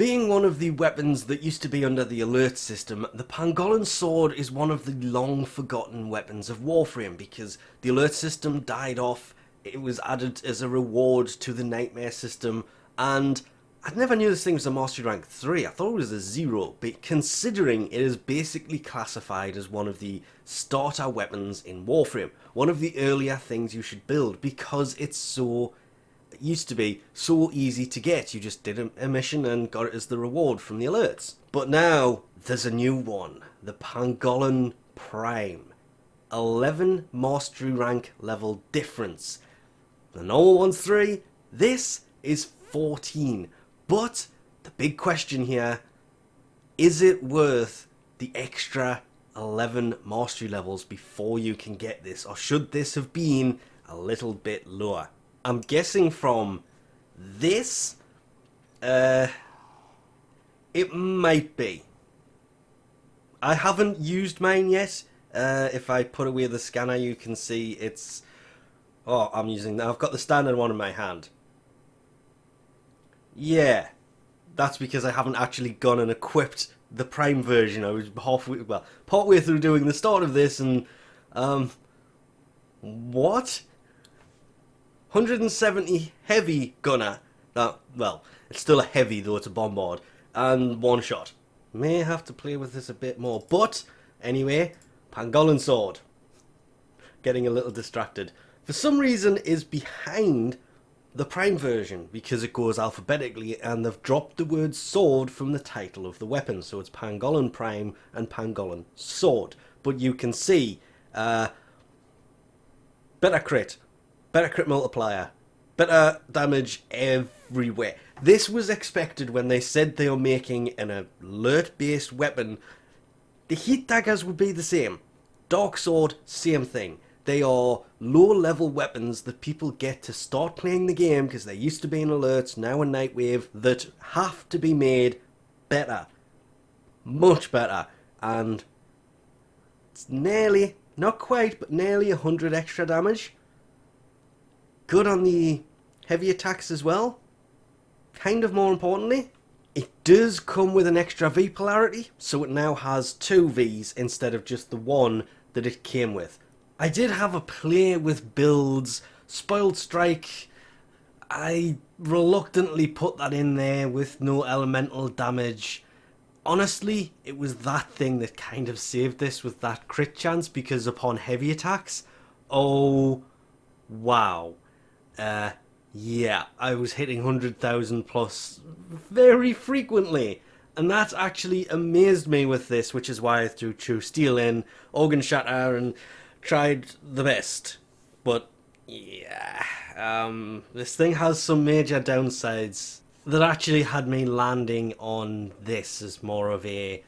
Being one of the weapons that used to be under the alert system, the Pangolin sword is one of the long forgotten weapons of Warframe because the alert system died off, it was added as a reward to the nightmare system, and I never knew this thing was a mastery rank 3, I thought it was a 0, but considering it is basically classified as one of the starter weapons in Warframe, one of the earlier things you should build because it's so... It used to be so easy to get. You just did a mission and got it as the reward from the alerts. But now there's a new one, the Pangolin Prime. 11 mastery rank level difference. The normal one's 3, this is 14. But the big question here, is it worth the extra 11 mastery levels before you can get this? Or should this have been a little bit lower? I'm guessing from this, it might be. I haven't used mine yet. If I put away the scanner, you can see it's... Oh, I'm using that. I've got the standard one in my hand. Yeah, that's because I haven't actually gone and equipped the Prime version. I was partway through doing the start of this and... What? 170 heavy gunner. Well, it's still a heavy though, it's a bombard. And one shot. May have to play with this a bit more. But, anyway, Pangolin sword. Getting a little distracted. For some reason is behind the Prime version because it goes alphabetically and they've dropped the word sword from the title of the weapon. So it's Pangolin Prime and Pangolin sword. But you can see, better crit multiplier, better damage everywhere. This was expected when they said they were making an alert based weapon. The heat daggers would be the same. Dark sword, same thing. They are low level weapons that people get to start playing the game because they used to be in alerts, now in Nightwave, that have to be made better. Much better. And it's nearly, not quite, but nearly 100 extra damage. Good on the heavy attacks as well. Kind of more importantly, it does come with an extra V polarity, so it now has 2 Vs instead of just the one that it came with. I did have a play with builds. Spoiled Strike, I reluctantly put that in there with no elemental damage. Honestly, it was that thing that kind of saved this with that crit chance, because upon heavy attacks, oh wow. Yeah, I was hitting 100,000 plus very frequently, and that actually amazed me with this, which is why I threw True Steel in, Organ Shatter, and tried the best. But yeah, this thing has some major downsides that actually had me landing on this as more of a...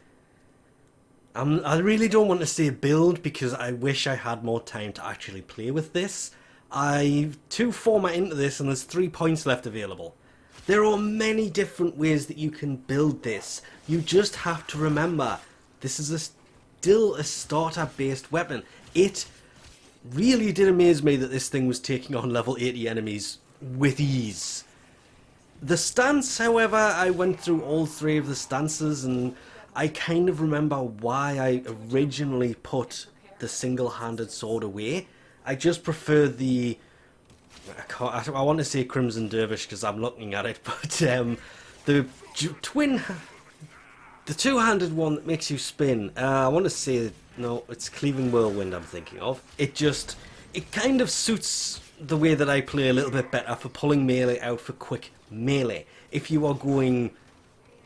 I really don't want to say build because I wish I had more time to actually play with this. I've 2 format into this and there's 3 points left available. There are many different ways that you can build this. You just have to remember, this is still a starter based weapon. It really did amaze me that this thing was taking on level 80 enemies with ease. The stance, however, I went through all 3 of the stances and I kind of remember why I originally put the single-handed sword away. I just prefer the... I want to say Crimson Dervish because I'm looking at it, but the two-handed one that makes you spin. I want to say... No, it's Cleaving Whirlwind I'm thinking of. It kind of suits the way that I play a little bit better for pulling melee out for quick melee. If you are going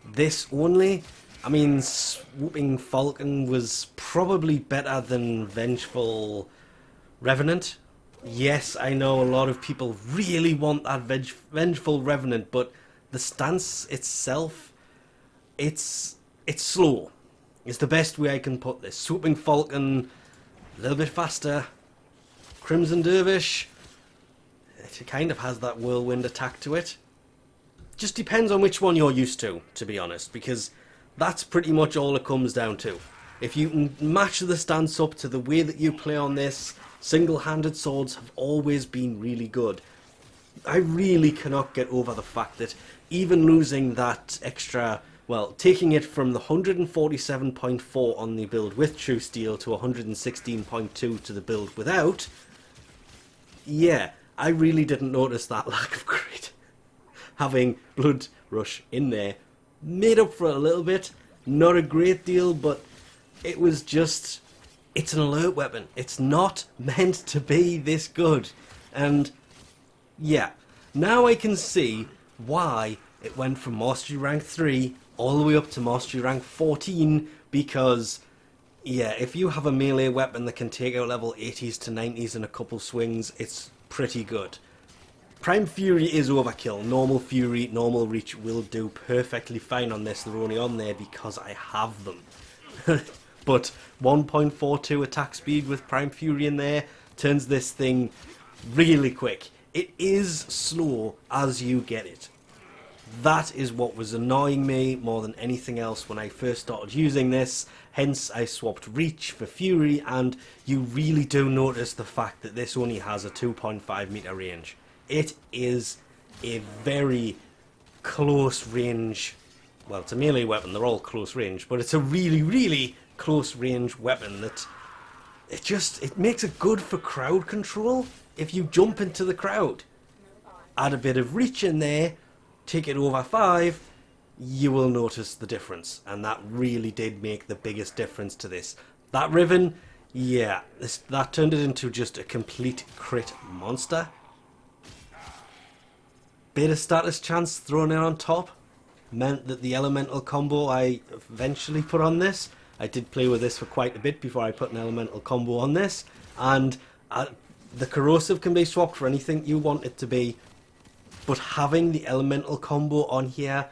this only... I mean, Swooping Falcon was probably better than Vengeful Revenant. Yes, I know a lot of people really want that Vengeful Revenant, but the stance itself, it's slow. It's the best way I can put this. Swooping Falcon, a little bit faster. Crimson Dervish, it kind of has that whirlwind attack to it. Just depends on which one you're used to be honest, because that's pretty much all it comes down to. If you can match the stance up to the way that you play on this, single-handed swords have always been really good. I really cannot get over the fact that even losing that extra, well, taking it from the 147.4 on the build with True Steel to 116.2 to the build without, yeah, I really didn't notice that lack of crit. Having Blood Rush in there made up for it a little bit, not a great deal, but it was just, it's an alert weapon. It's not meant to be this good. And yeah, now I can see why it went from Mastery Rank 3 all the way up to Mastery Rank 14, because, yeah, if you have a melee weapon that can take out level 80s to 90s in a couple swings, it's pretty good. Prime Fury is overkill. Normal Fury, normal Reach will do perfectly fine on this. They're only on there because I have them. But 1.42 attack speed with Prime Fury in there turns this thing really quick. It is slow as you get it. That is what was annoying me more than anything else when I first started using this. Hence I swapped Reach for Fury, and you really do notice the fact that this only has a 2.5 meter range. It is a very close range, well, it's a melee weapon, they're all close range, but it's a really, really close range weapon that it makes it good for crowd control. If you jump into the crowd, add a bit of reach in there, take it over 5, you will notice the difference, and that really did make the biggest difference to this. That Riven, yeah, that turned it into just a complete crit monster. Bit of status chance thrown in on top meant that the elemental combo I eventually put on this, I did play with this for quite a bit before I put an elemental combo on this, and the corrosive can be swapped for anything you want it to be, but having the elemental combo on here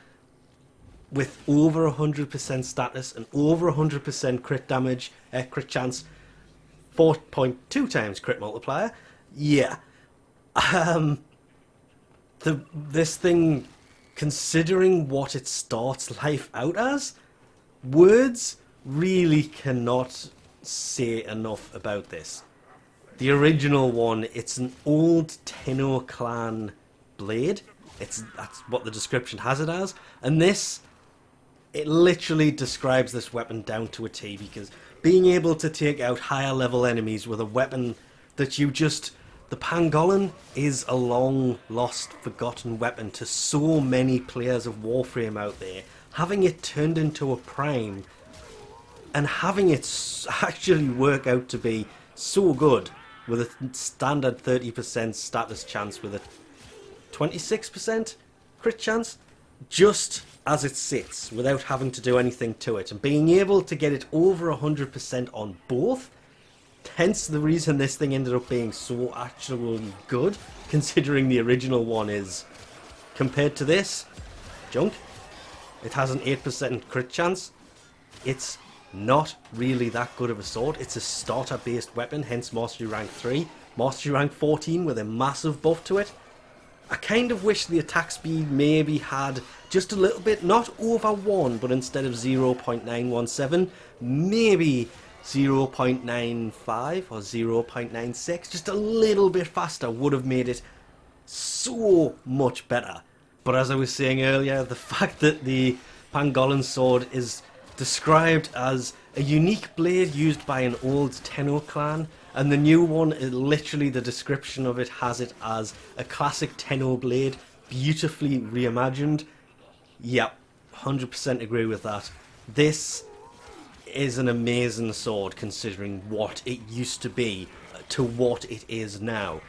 with over 100% status and over 100% crit damage, crit chance, 4.2 times crit multiplier, yeah. This thing, considering what it starts life out as, words really cannot say enough about this. The original one, it's an old Tenno clan blade. That's what the description has it as. And this, it literally describes this weapon down to a T, because being able to take out higher level enemies with a weapon that you just... The Pangolin is a long lost, forgotten weapon to so many players of Warframe out there. Having it turned into a Prime and having it actually work out to be so good with a standard 30% status chance with a 26% crit chance, just as it sits without having to do anything to it, and being able to get it over 100% on both. Hence the reason this thing ended up being so actually good, considering the original one is, compared to this, junk. It has an 8% crit chance. It's not really that good of a sword. It's a starter based weapon, hence Mastery Rank 3. Mastery Rank 14 with a massive buff to it. I kind of wish the attack speed maybe had just a little bit, not over 1, but instead of 0.917, maybe 0.95 or 0.96, just a little bit faster would have made it so much better. But as I was saying earlier, the fact that the Pangolin sword is described as a unique blade used by an old Tenno clan, and the new one, literally the description of it has it as a classic Tenno blade, beautifully reimagined. Yep, 100% agree with that. This is an amazing sword considering what it used to be to what it is now.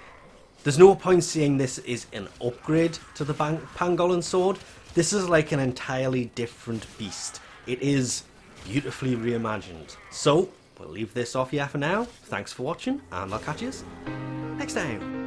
There's no point saying this is an upgrade to the Pangolin sword. This is like an entirely different beast. It is beautifully reimagined. So, we'll leave this off here for now. Thanks for watching, and I'll catch you next time.